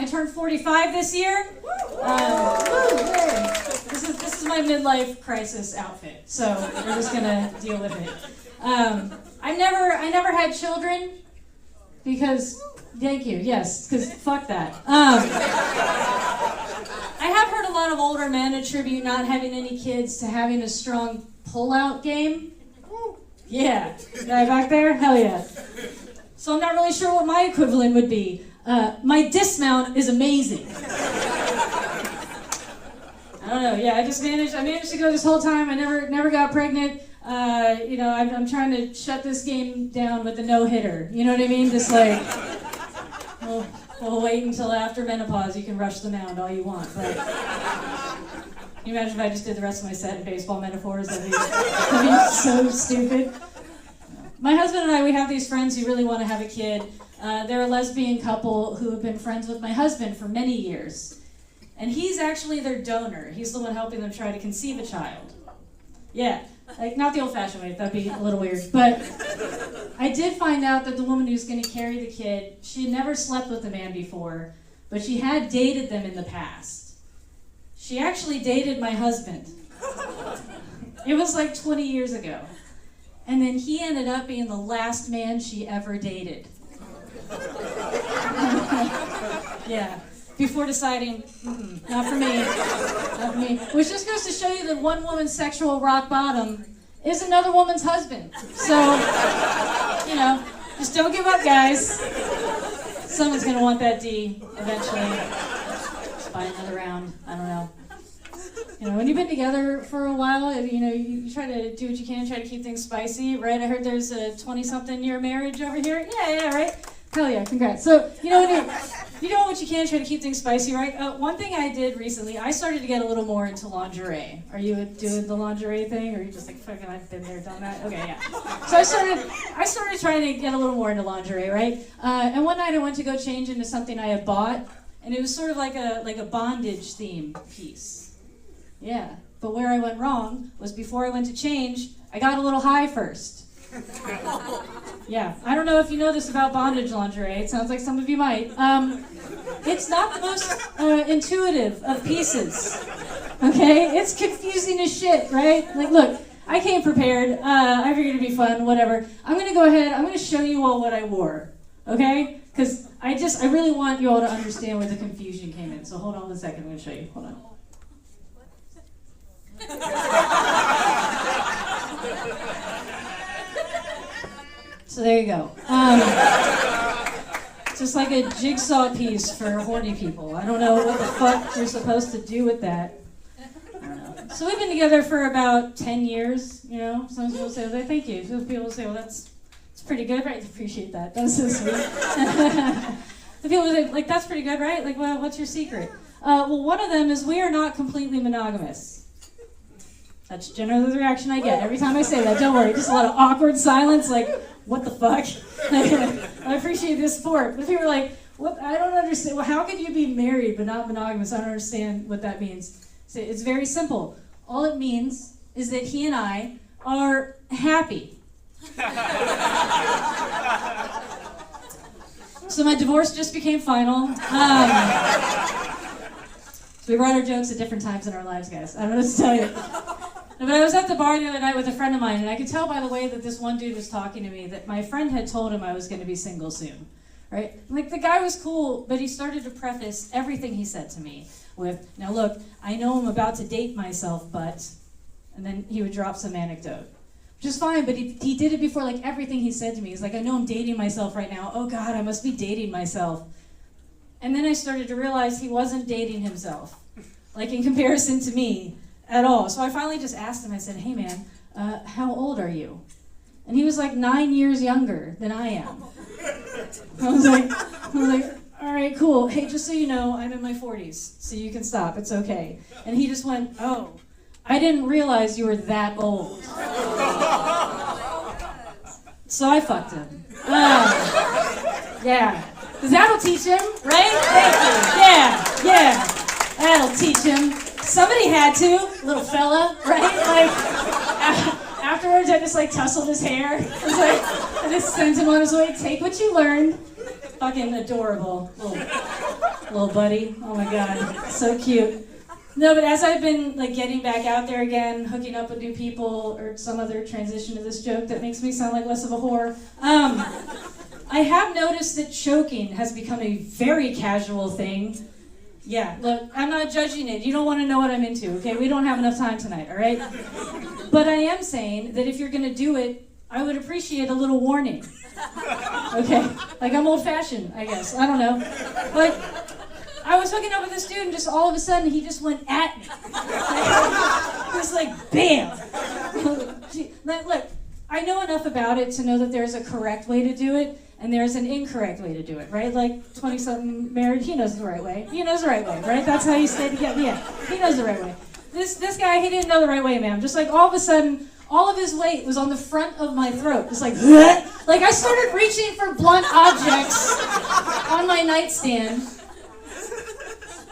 I turned 45 this year. This is my midlife crisis outfit, so we're just gonna deal with it. I never had children because, thank you, yes, because fuck that. I have heard a lot of older men attribute not having any kids to having a strong pull-out game. Yeah, guy back there? Hell yeah. So I'm not really sure what my equivalent would be. My dismount is amazing. I don't know. Yeah, I managed to go this whole time. I never got pregnant. I'm trying to shut this game down with the no-hitter. You know what I mean? Just like, we'll wait until after menopause. You can rush the mound all you want. But can you imagine if I just did the rest of my set in baseball metaphors? That'd be so stupid. My husband and I, we have these friends who really want to have a kid. They're a lesbian couple who have been friends with my husband for many years. And he's actually their donor. He's the one helping them try to conceive a child. Yeah, like not the old-fashioned way, that'd be a little weird. But I did find out that the woman who's going to carry the kid, she had never slept with a man before, but she had dated them in the past. She actually dated my husband. It was like 20 years ago. And then he ended up being the last man she ever dated. Yeah. Before deciding, not for me, not for me. Which just goes to show you that one woman's sexual rock bottom is another woman's husband. So, just don't give up, guys. Someone's gonna want that D eventually. Just buy another round, I don't know. When you've been together for a while, you try to do what you can, try to keep things spicy, right? I heard there's a 20-something year marriage over here. Yeah, right? Hell yeah, congrats. So, when you do what you can, try to keep things spicy, right? One thing I did recently, I started to get a little more into lingerie. Are you doing the lingerie thing, or are you just like, fucking, I've been there, done that? Okay, yeah. So I started trying to get a little more into lingerie, right? And one night I went to go change into something I had bought, and it was sort of like a bondage theme piece. Yeah, but where I went wrong was before I went to change, I got a little high first. Yeah, I don't know if you know this about bondage lingerie. It sounds like some of you might. It's not the most intuitive of pieces, okay? It's confusing as shit, right? Like, look, I came prepared. I figured it'd be fun, whatever. I'm going to go ahead. I'm going to show you all what I wore, okay? Because I really want you all to understand where the confusion came in. So hold on one second. I'm going to show you. Hold on. So there you go. Just like a jigsaw piece for horny people. I don't know what the fuck you're supposed to do with that. I don't know. So we've been together for about 10 years, Some people say, well, thank you. Some people say, well, that's pretty good, right? I appreciate that. That's so sweet. The people say, like, that's pretty good, right? Like, well, what's your secret? Well, one of them is we are not completely monogamous. That's generally the reaction I get every time I say that. Don't worry, just a lot of awkward silence, like, what the fuck? I appreciate this support. But people are like, what? I don't understand. Well, how could you be married but not monogamous? I don't understand what that means. So it's very simple. All it means is that he and I are happy. So my divorce just became final. So we write our jokes at different times in our lives, guys. I don't know what to tell you. No, but I was at the bar the other night with a friend of mine, and I could tell by the way that this one dude was talking to me that my friend had told him I was going to be single soon, right? Like, the guy was cool, but he started to preface everything he said to me with, now look, I know I'm about to date myself, but, and then he would drop some anecdote. Which is fine, but he did it before, like, everything he said to me. He's like, I know I'm dating myself right now. Oh, God, I must be dating myself. And then I started to realize he wasn't dating himself, like, in comparison to me. At all. So I finally just asked him, I said, hey man, how old are you? And he was like 9 years younger than I am. I was like, all right, cool. Hey, just so you know, I'm in my 40s, so you can stop, it's okay. And he just went, oh, I didn't realize you were that old. So I fucked him. Yeah. Because that'll teach him, right? Thank you. Yeah. That'll teach him. Somebody had to, little fella, right? Like, afterwards I just like tussled his hair. I just sent him on his way. Take what you learned. Fucking adorable. Little Little buddy. Oh my God, so cute. No, but as I've been like getting back out there again, hooking up with new people, or some other transition to this joke that makes me sound like less of a whore, I have noticed that choking has become a very casual thing. Yeah, look, I'm not judging it. You don't want to know what I'm into, okay? We don't have enough time tonight, all right? But I am saying that if you're going to do it, I would appreciate a little warning. Okay? Like, I'm old-fashioned, I guess. I don't know. Like, I was hooking up with this dude, and just all of a sudden, he just went at me. It was like, bam! Look, I know enough about it to know that there's a correct way to do it, and there's an incorrect way to do it, right? Like 20-something married, he knows the right way. He knows the right way, right? That's how you stay together. Yeah, he knows the right way. This guy, he didn't know the right way, man. Just like all of a sudden, all of his weight was on the front of my throat. It's like, bleh! Like I started reaching for blunt objects on my nightstand.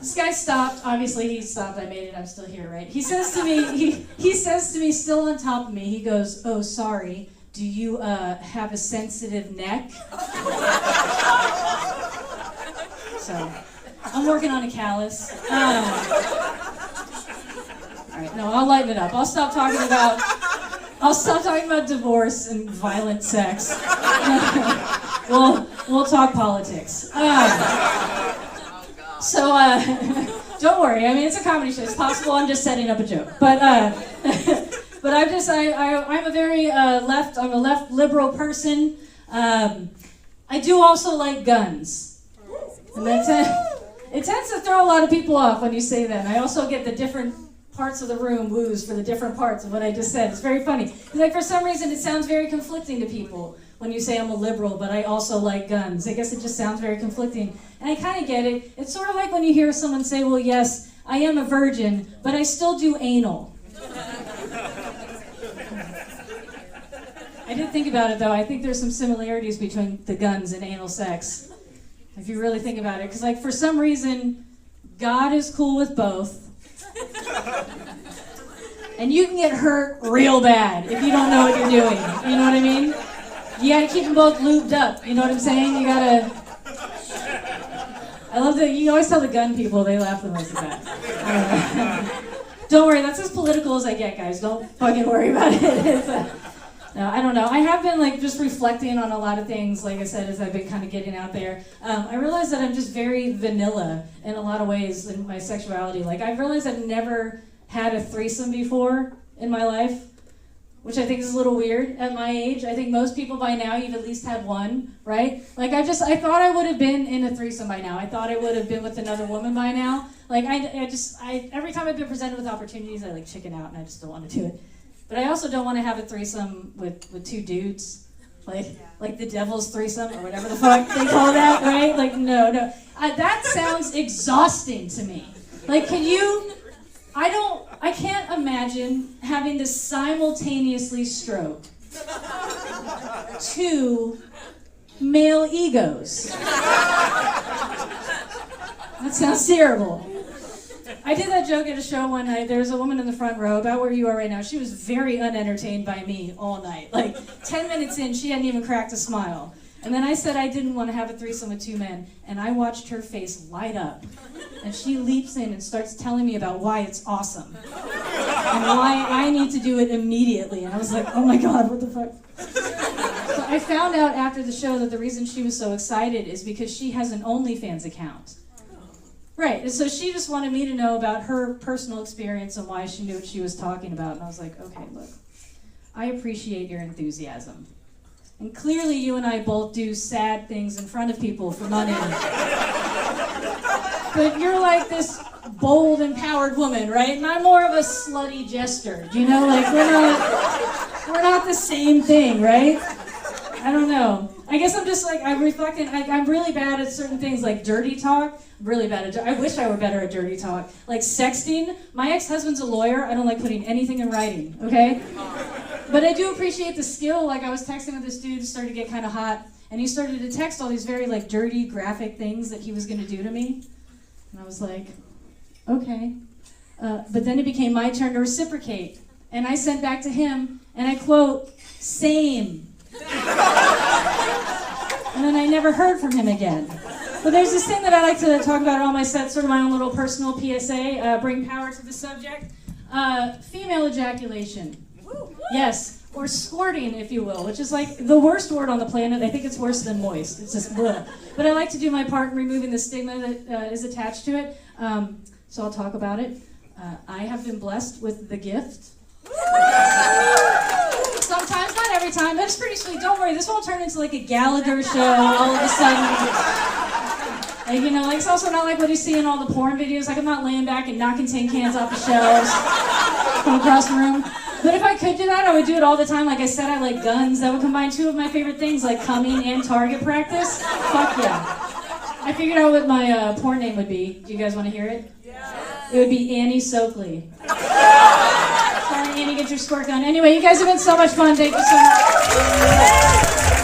This guy stopped. Obviously, he stopped. I made it. I'm still here, right? He says to me, he says to me, still on top of me, he goes, "Oh, sorry. Do you have a sensitive neck?" So, I'm working on a callus. All right, no, I'll lighten it up. I'll stop talking about divorce and violent sex. We'll talk politics. So, don't worry. I mean, it's a comedy show. It's possible I'm just setting up a joke, but but I'm a very left. I'm a left liberal person. I do also like guns, and it tends to throw a lot of people off when you say that. And I also get the different parts of the room woos for the different parts of what I just said. It's very funny. Like for some reason, it sounds very conflicting to people when you say I'm a liberal, but I also like guns. I guess it just sounds very conflicting. And I kind of get it. It's sort of like when you hear someone say, well, yes, I am a virgin, but I still do anal. I did think about it, though. I think there's some similarities between the guns and anal sex, if you really think about it. Because, like, for some reason, God is cool with both. And you can get hurt real bad if you don't know what you're doing. You know what I mean? You gotta keep them both lubed up. You know what I'm saying? You gotta... I love that you always tell the gun people, they laugh the most at that. Don't worry, that's as political as I get, guys. Don't fucking worry about it. No, I don't know. I have been like just reflecting on a lot of things, like I said, as I've been kind of getting out there. I realized that I'm just very vanilla in a lot of ways in my sexuality. Like I've realized I've never had a threesome before in my life, which I think is a little weird at my age. I think most people by now, you've at least had one, right? Like I thought I would have been in a threesome by now. I thought I would have been with another woman by now. Like I every time I've been presented with opportunities, I like chicken out and I just don't want to do it. But I also don't want to have a threesome with two dudes, like the devil's threesome or whatever the fuck they call that, right? Like no. That sounds exhausting to me. Like I can't imagine having to simultaneously stroke two male egos. That sounds terrible. I did that joke at a show one night. There was a woman in the front row, about where you are right now. She was very unentertained by me all night. Like 10 minutes in, she hadn't even cracked a smile. And then I said I didn't want to have a threesome with two men, and I watched her face light up. And she leaps in and starts telling me about why it's awesome. And why I need to do it immediately. And I was like, oh my God, what the fuck? So I found out after the show that the reason she was so excited is because she has an OnlyFans account. Right, and so she just wanted me to know about her personal experience and why she knew what she was talking about. And I was like, okay, look, I appreciate your enthusiasm. And clearly you and I both do sad things in front of people for money. But you're like this bold, empowered woman, right? And I'm more of a slutty jester. You know, like we're not the same thing, right? I don't know. I guess I'm just like, I'm reflecting, I'm really bad at certain things like dirty talk. I'm really bad at I wish I were better at dirty talk. Like sexting. My ex-husband's a lawyer. I don't like putting anything in writing, okay? But I do appreciate the skill. Like I was texting with this dude, started to get kind of hot, and he started to text all these very like dirty, graphic things that he was going to do to me. And I was like, okay. But then it became my turn to reciprocate. And I sent back to him, and I quote, same. And then I never heard from him again. But there's this thing that I like to talk about in all my sets, sort of my own little personal PSA, bring power to the subject. Female ejaculation. Yes, or squirting, if you will, which is like the worst word on the planet. I think it's worse than moist. It's just bleh. But I like to do my part in removing the stigma that is attached to it. So I'll talk about it. I have been blessed with the gift. Sometimes, not every time, but it's pretty sweet. Don't worry, this won't turn into like a Gallagher show all of a sudden. Like, you know, like it's also not like what you see in all the porn videos. Like I'm not laying back and knocking tin cans off the shelves from across the room. But if I could do that, I would do it all the time. Like I said, I like guns. That would combine two of my favorite things, like coming and target practice. Fuck yeah. I figured out what my porn name would be. Do you guys want to hear it? Yeah. It would be Annie Soakley. Sorry, Annie, get your squirt gun. Anyway, you guys have been so much fun. Thank you so much.